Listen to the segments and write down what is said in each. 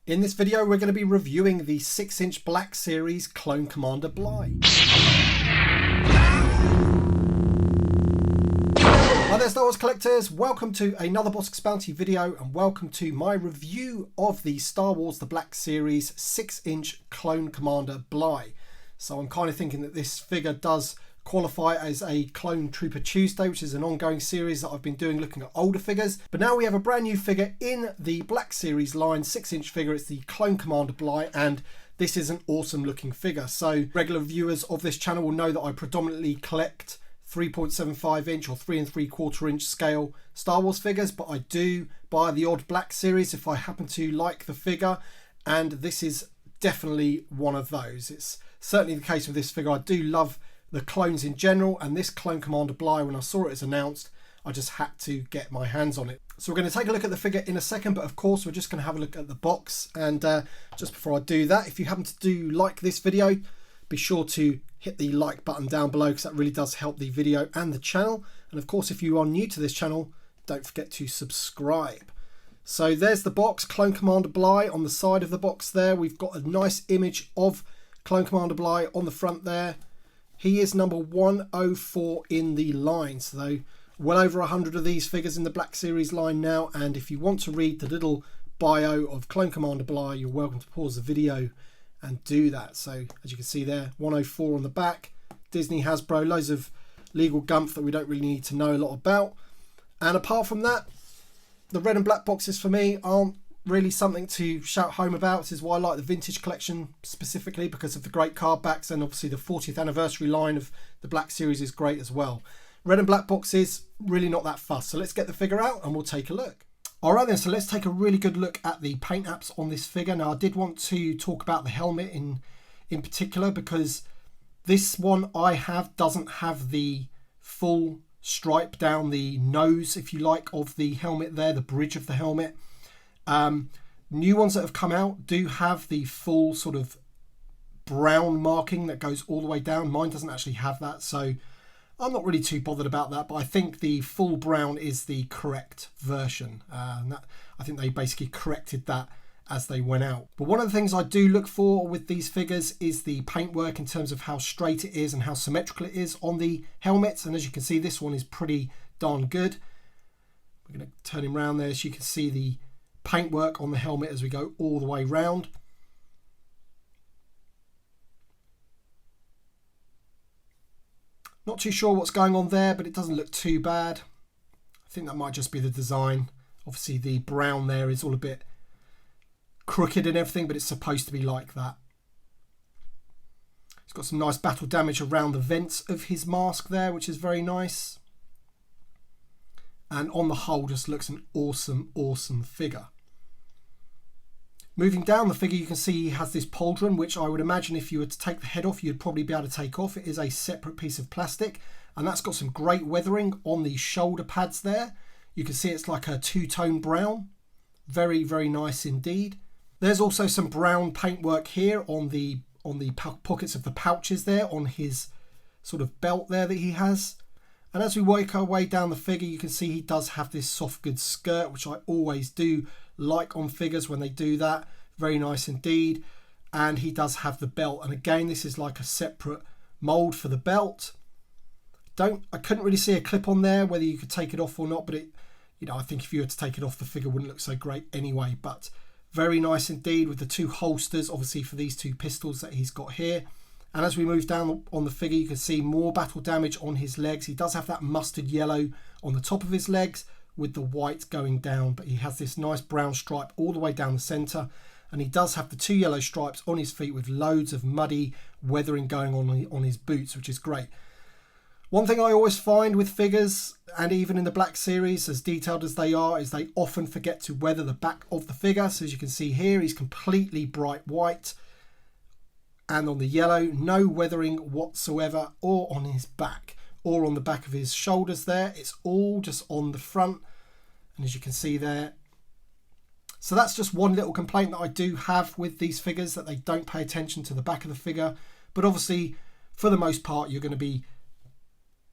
In this video, we're going to be reviewing the 6-inch Black Series Clone Commander Bly. Hi there Star Wars collectors, welcome to another Boss Bounty video and welcome to my review of the Star Wars The Black Series 6-inch Clone Commander Bly. So I'm kind of thinking that this figure does qualify as a Clone Trooper Tuesday, which is an ongoing series that I've been doing looking at older figures. But now we have a brand new figure in the Black Series line, 6-inch figure. It's the Clone Commander Bly, and this is an awesome looking figure. So regular viewers of this channel will know that I predominantly collect 3.75 inch or 3 3/4 inch scale Star Wars figures, but I do buy the odd Black Series if I happen to like the figure, and this is definitely one of those. It's certainly the case with this figure. I do love the clones in general, and this Clone Commander Bly, when I saw it as announced, I just had to get my hands on it. So we're going to take a look at the figure in a second, but of course we're just going to have a look at the box. And just before I do that, if you happen to do like this video, be sure to hit the like button down below, because that really does help the video and the channel. And of course, if you are new to this channel, don't forget to subscribe. So there's the box, Clone Commander Bly. On the side of the box there, we've got a nice image of Clone Commander Bly on the front there. He is number 104 in the line, so well over 100 of these figures in the Black Series line now. And if you want to read the little bio of Clone Commander Bly, you're welcome to pause the video and do that. So as you can see there, 104 on the back, Disney, Hasbro, loads of legal gumph that we don't really need to know a lot about. And apart from that, the red and black boxes for me aren't really something to shout home about. This is why I like the vintage collection specifically, because of the great card backs, and obviously the 40th anniversary line of the Black Series is great as well. Red and black boxes, really not that fussed. So let's get the figure out and we'll take a look. Alright then, so let's take a really good look at the paint apps on this figure. Now I did want to talk about the helmet in particular, because this one I have doesn't have the full stripe down the nose, if you like, of the helmet there, the bridge of the helmet. New ones that have come out do have the full sort of brown marking that goes all the way down. Mine doesn't actually have that, so I'm not really too bothered about that, but I think the full brown is the correct version. I think they basically corrected that as they went out. But one of the things I do look for with these figures is the paintwork, in terms of how straight it is and how symmetrical it is on the helmets. And as you can see, this one is pretty darn good. We're going to turn him around there so you can see the paintwork on the helmet as we go all the way round. Not too sure what's going on there, but it doesn't look too bad. I think that might just be the design. Obviously the brown there is all a bit crooked and everything, but it's supposed to be like that. It's got some nice battle damage around the vents of his mask there, which is very nice. And on the whole, just looks an awesome figure. Moving down the figure, you can see he has this pauldron, which I would imagine if you were to take the head off, you'd probably be able to take off. It is a separate piece of plastic, and that's got some great weathering on the shoulder pads there. You can see it's like a two-tone brown. Very, very nice indeed. There's also some brown paintwork here on the pockets of the pouches there, on his sort of belt there that he has. And as we work our way down the figure, you can see he does have this soft goods skirt, which I always do like on figures when they do that. Very nice indeed. And he does have the belt, and again, this is like a separate mold for the belt. I couldn't really see a clip on there whether you could take it off or not, but I think if you were to take it off, the figure wouldn't look so great anyway. But very nice indeed, with the two holsters obviously for these two pistols that he's got here. And as we move down on the figure, you can see more battle damage on his legs. He does have that mustard yellow on the top of his legs with the white going down, but he has this nice brown stripe all the way down the center. And he does have the two yellow stripes on his feet with loads of muddy weathering going on his boots, which is great. One thing I always find with figures, and even in the Black Series, as detailed as they are, is they often forget to weather the back of the figure. So as you can see here, he's completely bright white. And on the yellow, no weathering whatsoever, or on his back, or on the back of his shoulders there. It's all just on the front. And as you can see there. So that's just one little complaint that I do have with these figures, that they don't pay attention to the back of the figure. But obviously, for the most part, you're going to be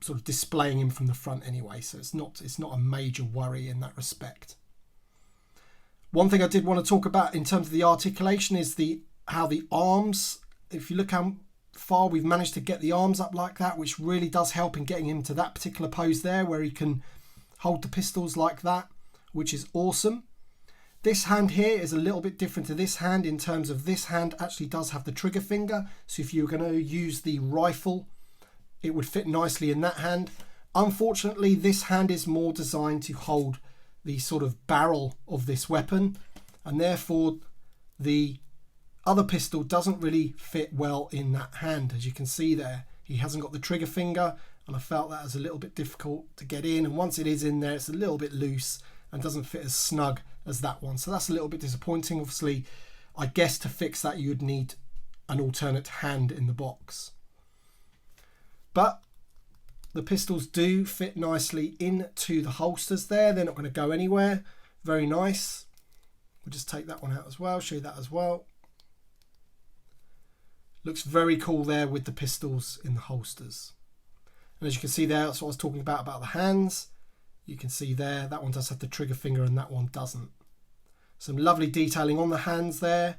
sort of displaying him from the front anyway. So it's not a major worry in that respect. One thing I did want to talk about in terms of the articulation is how the arms, if you look how far we've managed to get the arms up like that, which really does help in getting him to that particular pose there where he can hold the pistols like that, which is awesome. This hand here is a little bit different to this hand in terms of this hand actually does have the trigger finger. So if you're going to use the rifle, it would fit nicely in that hand. Unfortunately, this hand is more designed to hold the sort of barrel of this weapon, and therefore the other pistol doesn't really fit well in that hand. As you can see there, he hasn't got the trigger finger, and I felt that was a little bit difficult to get in, and once it is in there, it's a little bit loose and doesn't fit as snug as that one. So that's a little bit disappointing. Obviously, I guess to fix that you would need an alternate hand in the box. But the pistols do fit nicely into the holsters there. They're not going to go anywhere. Very nice. We'll just take that one out as well, show you that as well. Looks very cool there with the pistols in the holsters. And as you can see there, that's what I was talking about the hands. You can see there, that one does have the trigger finger and that one doesn't. Some lovely detailing on the hands there.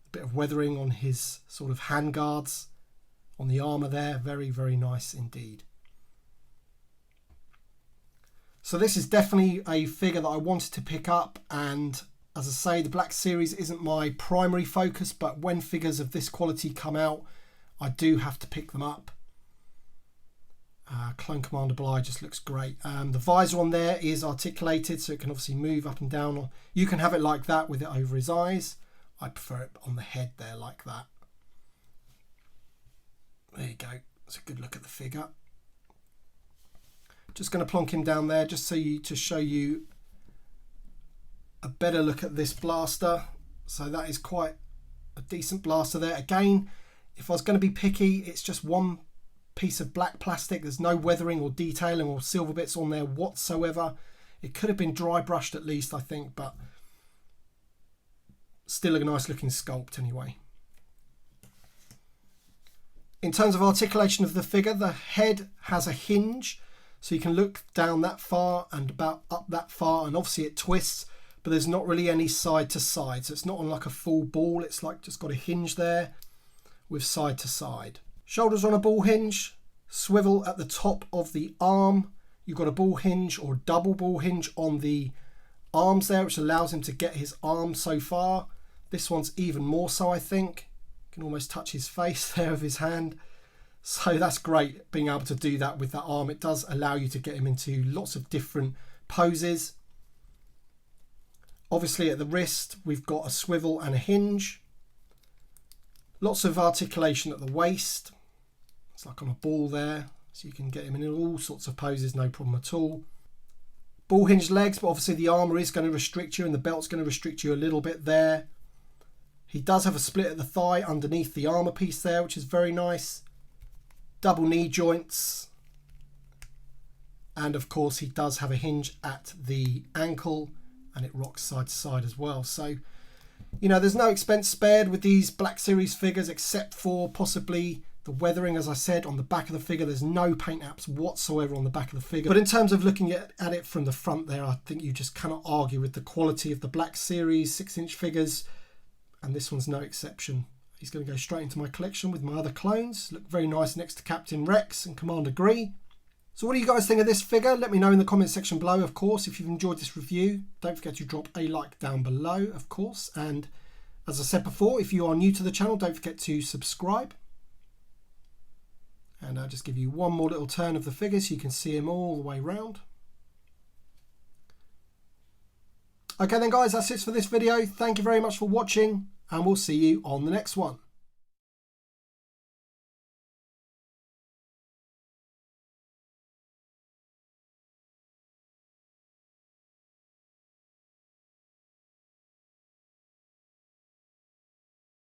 A bit of weathering on his sort of hand guards on the armour there. Very, very nice indeed. So this is definitely a figure that I wanted to pick up, and as I say, the Black Series isn't my primary focus, but when figures of this quality come out, I do have to pick them up. Clone Commander Bly just looks great. The visor on there is articulated, so it can obviously move up and down. You can have it like that with it over his eyes. I prefer it on the head there like that. There you go. That's a good look at the figure. Just going to plonk him down there just to show you a better look at this blaster. So that is quite a decent blaster there. Again, if I was going to be picky, it's just one piece of black plastic. There's no weathering or detailing or silver bits on there whatsoever. It could have been dry brushed at least, I think, but still a nice looking sculpt anyway. In terms of articulation of the figure, the head has a hinge, so you can look down that far and about up that far, and obviously it twists, but there's not really any side to side, so it's not on like a full ball. It's like just got a hinge there with side to side. Shoulders on a ball hinge, swivel at the top of the arm. You've got a ball hinge or double ball hinge on the arms there, which allows him to get his arm so far. This one's even more so, I think. You can almost touch his face there with his hand. So that's great, being able to do that with that arm. It does allow you to get him into lots of different poses. Obviously at the wrist, we've got a swivel and a hinge. Lots of articulation at the waist. It's like on a ball there, so you can get him in all sorts of poses, no problem at all. Ball hinge legs, but obviously the armour is going to restrict you and the belt's going to restrict you a little bit there. He does have a split at the thigh underneath the armour piece there, which is very nice. Double knee joints. And of course he does have a hinge at the ankle, and it rocks side to side as well. So, you know, there's no expense spared with these Black Series figures except for possibly the weathering. As I said, on the back of the figure, there's no paint apps whatsoever on the back of the figure. But in terms of looking at it from the front there, I think you just cannot argue with the quality of the Black Series 6-inch figures. And this one's no exception. He's going to go straight into my collection with my other clones. Look very nice next to Captain Rex and Commander Gree. So what do you guys think of this figure? Let me know in the comment section below, of course. If you've enjoyed this review, don't forget to drop a like down below, of course. And as I said before, if you are new to the channel, don't forget to subscribe. And I'll just give you one more little turn of the figure so you can see him all the way round. Okay then guys, that's it for this video. Thank you very much for watching, and we'll see you on the next one.